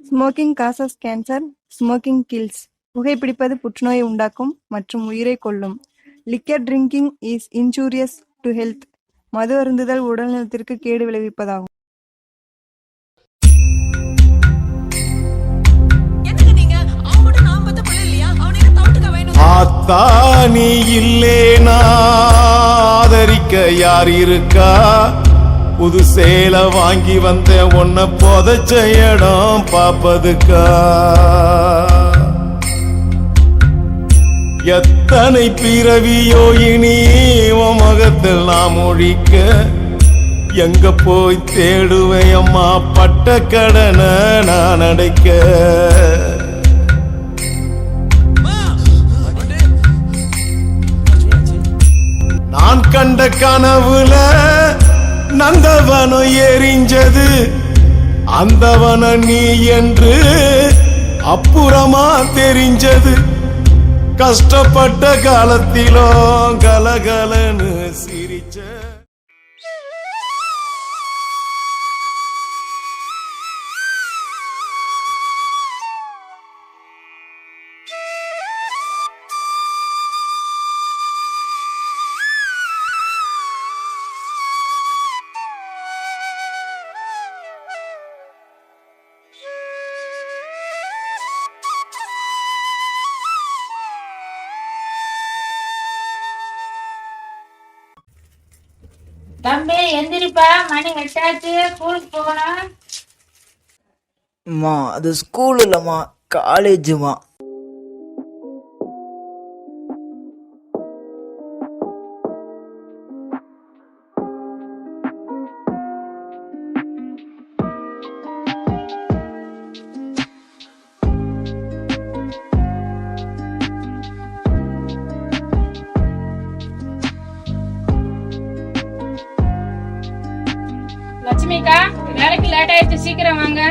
Smoking causes cancer, smoking kills. புகைப்பிடிப்பது புற்றுநோயை உண்டாக்கும் மற்றும் உயிரை கொல்லும். Liquor drinking is injurious to health. மது அருந்துதல் உடல்நலத்திற்கு கேடு விளைவிப்பதாகும். ஆத்தா நீ இல்லேனா ஆதரிக்க யார் இருக்கா? புது சேலை வாங்கி வந்த உன்னை புதைச்ச இடம் பாப்பதுக்கா? எத்தனை பிறவியோ இனி உன் மகத்தில் நாம் ஒழிக்க எங்க போய் தேடுவேன் அம்மா பட்ட கடனை நான் அடைக்க? நான் கண்ட கனவுல நந்தவனம் எரிஞ்சது, அந்தவனம் நீ என்று அப்புறமா தெரிஞ்சது. கஷ்டப்பட்ட காலத்திலும் கலகலன்னு சிரிச்ச. தம்பி எந்திரிப்பா, மணி 8 ஸ்கூலுக்கு போகணும். அம்மா அது ஸ்கூல் இல்லம்மா, காலேஜுமா. லட்சுமிக்கா, வேலைக்கு லேட் ஆயிடுச்சு, சீக்கிரம் வாங்க.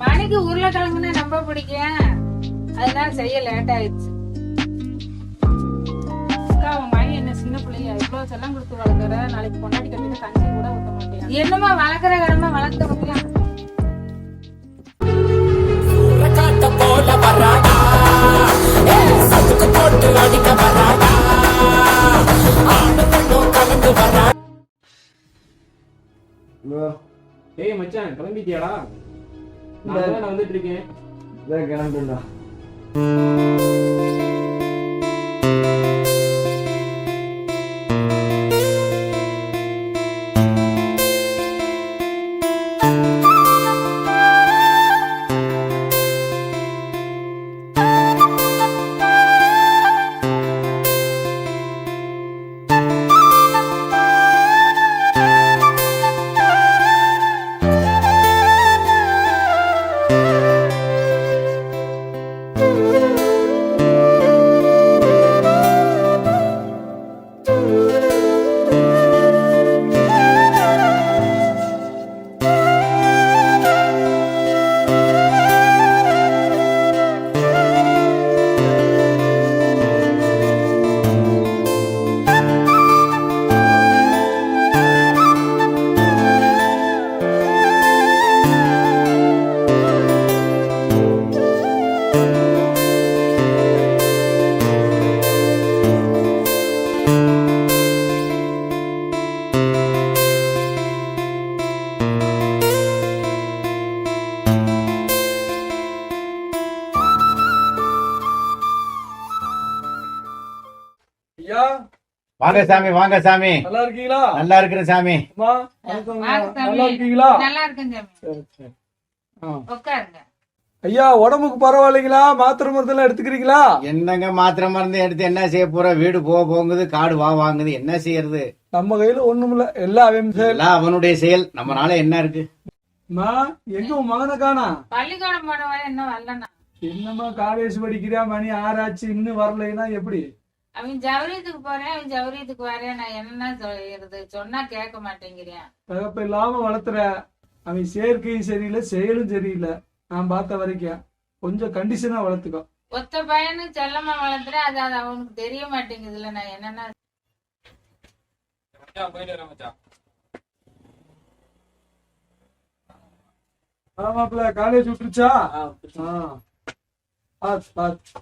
மணிக்கு உருளைக்கிழங்குன்னா ரொம்ப பிடிக்கும், அதனால செய்ய லேட் ஆயிடுச்சு. மணி என்ன சின்ன பிள்ளைங்க, இவ்வளவு செல்லம் கொடுத்து வளர்க்குற, நாளைக்கு பொண்டாடி கட்டிட்டு கஞ்சி கூட ஊத்த மாட்டேன். என்னமா வளர்க்குற கடமை வளர்த்து முடியும். ஏய் மச்சான், கிளம்பிட்டியாடா? நான் வந்துட்டு இருக்கேன். கிளம்பிடா. வாங்க சாமி, வாங்க சாமி. நல்லா இருக்கீங்களா? நல்லா இருக்கிறேன் சாமி. நல்லா இருக்கீங்களா? நல்லா இருக்கேன். உட்காருங்க. ஐயா, உடம்புக்கு பரவாயில்லைங்களா? மாத்திரை மருந்தெல்லாம் எடுத்துக்கிறீங்களா? என்னங்க மாத்திரை மருந்து எடுத்து என்ன செய்ய போற? வீடு போகுது, காடு வாங்குது, என்ன செய்யறது? நம்ம கையில ஒண்ணுமில்ல, எல்லாம் அவன் செயல். எல்லாம் அவனுடைய செயல். நம்மனால என்ன இருக்கு? எங்க உன் மகனை காணா? பள்ளிக்கூடம் போன வரை இன்னும் வரலண்ணா. என்னமா காலேஜ் படிக்கிறா, மணி 6 ஆச்சு, இன்னும் வரலைன்னா எப்படி? அவன் ஜவுரியத்துக்கு போறேன், அவன் ஜவுரியத்துக்கு வரேன். நான் என்ன சொல்றது, சொன்னா கேட்க மாட்டேங்கிறேன். தகப்ப இல்லாம வளர்த்துற. அவன் சேர்க்கையும் சரியில்லை, செயலும் சரியில்லை. நான் பார்த்த வரைக்கும் கொஞ்சம் கண்டிஷனா வளர்த்துக்கோ. ஒத்த பையனு செல்லமா வளர்த்துறேன், அது அவனுக்கு தெரிய மாட்டேங்குதுல்ல. நான் என்னன்னா மாப்பிள்ள காலேஜ் விட்டுருச்சா? பாத்து.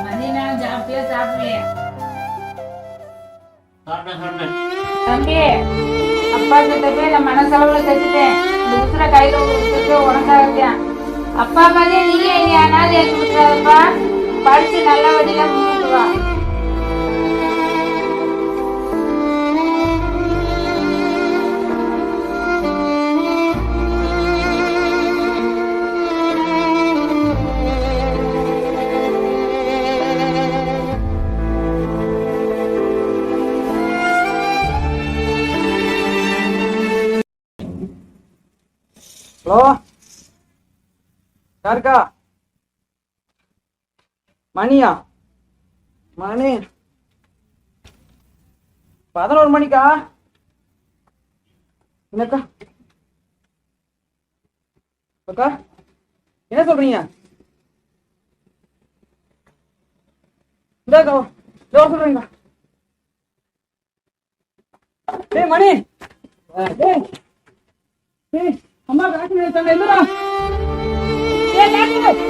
மதிய நேரம் சாப்பிட்டியா சாப்பிடலையா? சொன்னேன். தம்பி, அப்பா கிட்ட போய் நான் மனசளவுல செத்துட்டேன். இந்த உசுர கையில கொடுத்துட்டு உனக்காகத்தான். அப்பா மாதிரி நீயே இனி அனாதை ஏற்றி விட்டுறாதப்பா. படிச்சு நல்ல வழியில முன்னுக்கு வா. ஹலோ, யாருக்கா? மணியா? மணி 11 மணிக்கா? என்னக்கா அக்கா என்ன சொல்றீங்க? இந்தாக்கா சொல்றீங்க. டேய் மணி, டேய் டேய் அம்மா காசு வச்சாங்க இல்லடா. டேய் காசு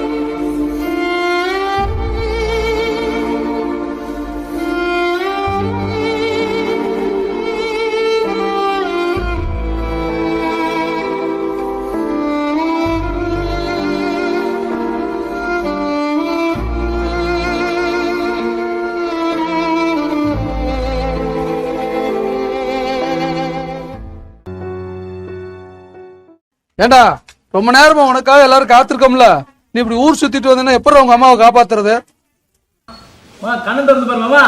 ஏண்டா ரொம்ப நேரமா உனக்காக எல்லாரும் காத்திருக்கோம்ல, நீ இப்படி ஊர் சுத்திட்டு வந்தா எப்படி உங்க அம்மாவை காப்பாத்துறது? கண்ணை திறந்து பாருமா.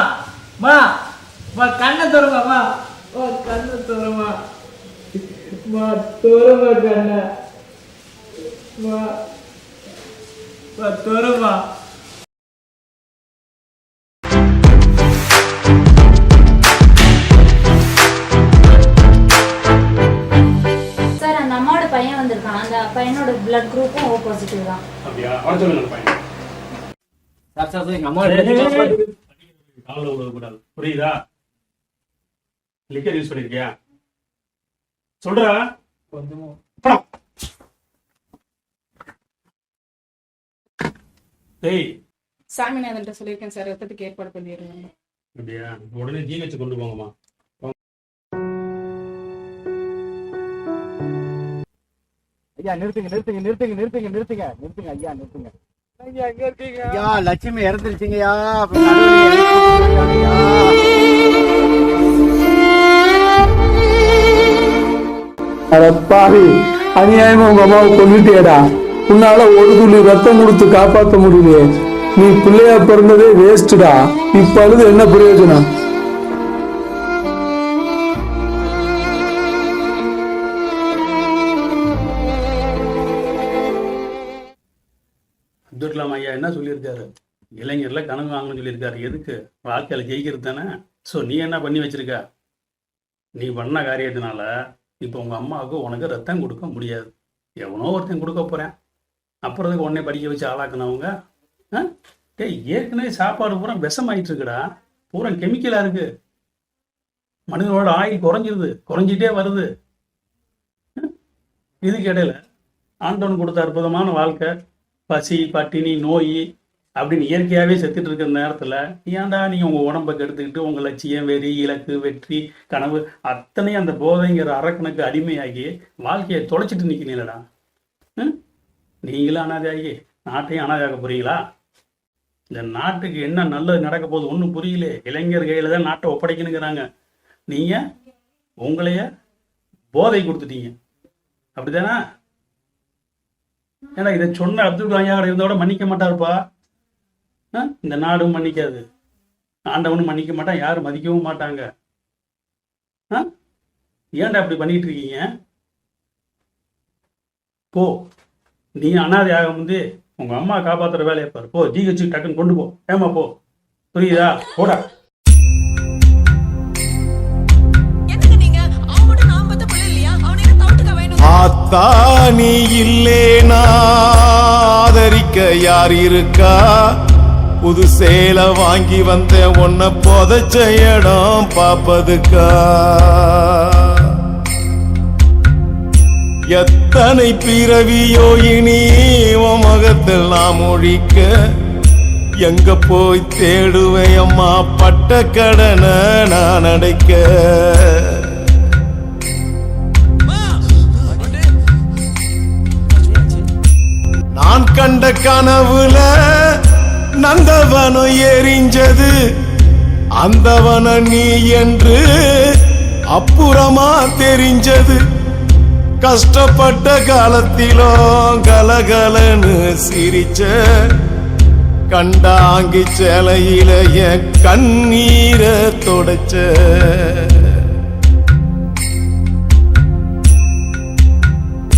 கண்ணை திறமா. கண்ணை திறமா. துறமா கண்ண துறமா. சார், அந்த அம்மாவோட பையன் வந்திருக்கான். அந்த பையனோட பிளட் குரூப்பும் ஓ பாசிட்டிவ் தான். அப்படியா? வர சொல்லுங்க அந்த பையன். சார், எங்க அம்மா காலில் விடக்கூடாது, புரியுதா? லிக்கர் யூஸ் பண்ணிருக்கியா? சொல்றா. டேய், சாமிநாதன்ட்ட சொல்லியிருக்கேன் சார், ரத்தத்துக்கு ஏற்பாடு பண்ணிடுங்க. அப்படியா? உடனே ஜிஹெச் கொண்டு போங்கம்மா. ஐயா நிறுத்துங்க ஐயா நிறுத்துங்க. ஐயா லட்சுமி இறந்துருச்சுங்கய்யா. பாவி, அநியாயமா உங்க அம்மாவை கொண்டுட்டேடா. உன்னால ஒரு துளி ரத்தம் கொடுத்து காப்பாற்ற முடியலையே. நீ பிள்ளையா பிறந்ததே வேஸ்டுடா. இப்ப அழுது என்ன பிரயோஜனம்? அப்துல் கலாம் ஐயா என்ன சொல்லியிருக்காரு? இளைஞர்ல கனவு வாங்கணும்னு சொல்லியிருக்காரு. எதுக்கு? வாழ்க்கையில ஜெயிக்கிறது தானே. ஸோ நீ என்ன பண்ணி வச்சிருக்க? நீ பண்ண காரியத்தினால இப்போ உங்க அம்மாவுக்கு உனக்கு ரத்தம் கொடுக்க முடியாது. எவனோ ஒருத்தன் கொடுக்க போறேன். அப்புறத்துக்கு உடனே படிக்க வச்சு ஆளாக்குனவங்க. டேய், ஏற்கனவே சாப்பாடு பூரா விஷமாயிட்டு இருக்குடா. பூரா கெமிக்கலா இருக்கு. மனிதனோட ஆயில் குறைஞ்சிட்டே வருது. இதுக்கு இடையில ஆண்டவன் கொடுத்த அற்புதமான வாழ்க்கை, பசி பட்டினி நோய் அப்படின்னு இயற்கையாகவே செத்துட்டு இருக்கிற நேரத்தில் ஏன்டா நீங்கள் உங்கள் உடம்பை கெடுத்துக்கிட்டு உங்கள் லட்சியம், வெறி, இலக்கு, வெற்றி, கனவு அத்தனையும் அந்த போதைங்கிற அரக்கனுக்கு அடிமையாகி வாழ்க்கையை தொலைச்சிட்டு நிற்கிறீங்களடா. நீங்களும் அனாதையாகி நாட்டையும் அனாதையாக போறீங்களா? இந்த நாட்டுக்கு என்ன நல்லது நடக்க போகுது ஒன்றும் புரியல. இளைஞர் கையில் தான் நாட்டை ஒப்படைக்கணுங்கிறாங்க. நீங்கள் உங்களைய போதை கொடுத்துட்டீங்க, அப்படிதானே? ஏன்னா இதை சொன்ன அப்துல் கலாம் இருந்தோட மன்னிக்க மாட்டாருப்பா. இந்த நாடும் மன்னிக்காது, ஆண்டவனும் மன்னிக்க மாட்டான், யாரும் மதிக்கவும் மாட்டாங்க. ஏன்டா அப்படி பண்ணிட்டு இருக்கீங்க? போ, நீ அனாதையாக வந்து உங்க அம்மா காப்பாத்துற வேலையை பாரு. போ, ஜிஹெச் டக்குன்னு கொண்டு போ, ஏமா போ, புரியுதா? போடா. ஆத்தா நீ இல்லேனா ஆதரிக்க யார் இருக்கா? புது சேலை வாங்கி வந்த உன்னை புதைச்ச இடம் பாப்பதுக்கா? எத்தனை பிறவியோ இனி உன் மகத்தில் நாம் ஒழிக்க, எங்க போய் தேடுவேன் அம்மா பட்ட கடனை நான் அடைக்க? நான் கண்ட கனவுல நந்தவனம் எரிஞ்சது, அந்தவன நீ என்று அப்புறமா தெரிஞ்சது. கஷ்டப்பட்ட காலத்திலும் கலகலன்னு சிரிச்ச கண்டாங்கி சேலையில என் கண்ணீரை தொடச்ச.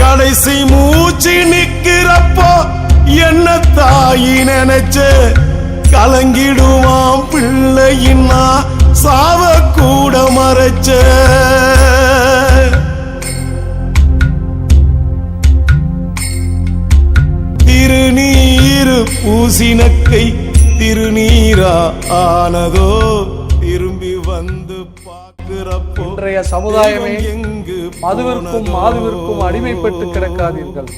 கடைசி மூச்சு நிக்கிறப்போ என்ன தாயி நினைச்ச, கலங்கிடுவான் பிள்ளையின்னா சாவ கூட மறைச்ச. திருநீரு பூசினக்கை திருநீரா ஆனதோ, திரும்பி வந்து பார்க்கிறப்போ இன்றைய சமுதாயமே மதுவிற்கும் மாதுவிற்கும் அடிமைப்பட்டு கிடக்காதீர்கள்.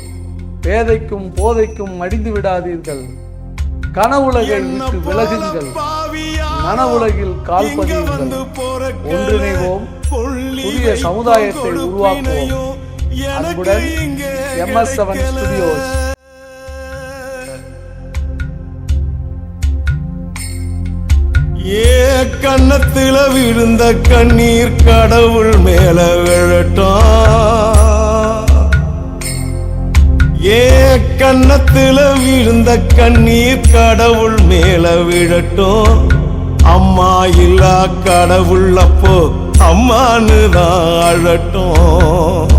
பேதைக்கும் போதைக்கும் மடிந்து விடாதீர்கள். கனவுலகை விட்டு விலகுங்கள். நனவுலகில் கால் பதியுங்கள். ஒன்றிணைவோம், புதிய சமுதாயத்தை உருவாக்குவோம். அன்புடன் MS7 ஸ்டுடியோஸ். ஏ கண்ணத்துல விழுந்த கண்ணீர் கடவுள் மேல விழட்டும். ஏ கண்ணத்துல விழுந்த கண்ணீர் கடவுள் மேல விழட்டும். அம்மா இல்லா கடவுள் அப்போ அம்மான்னு தான் அழட்டும்.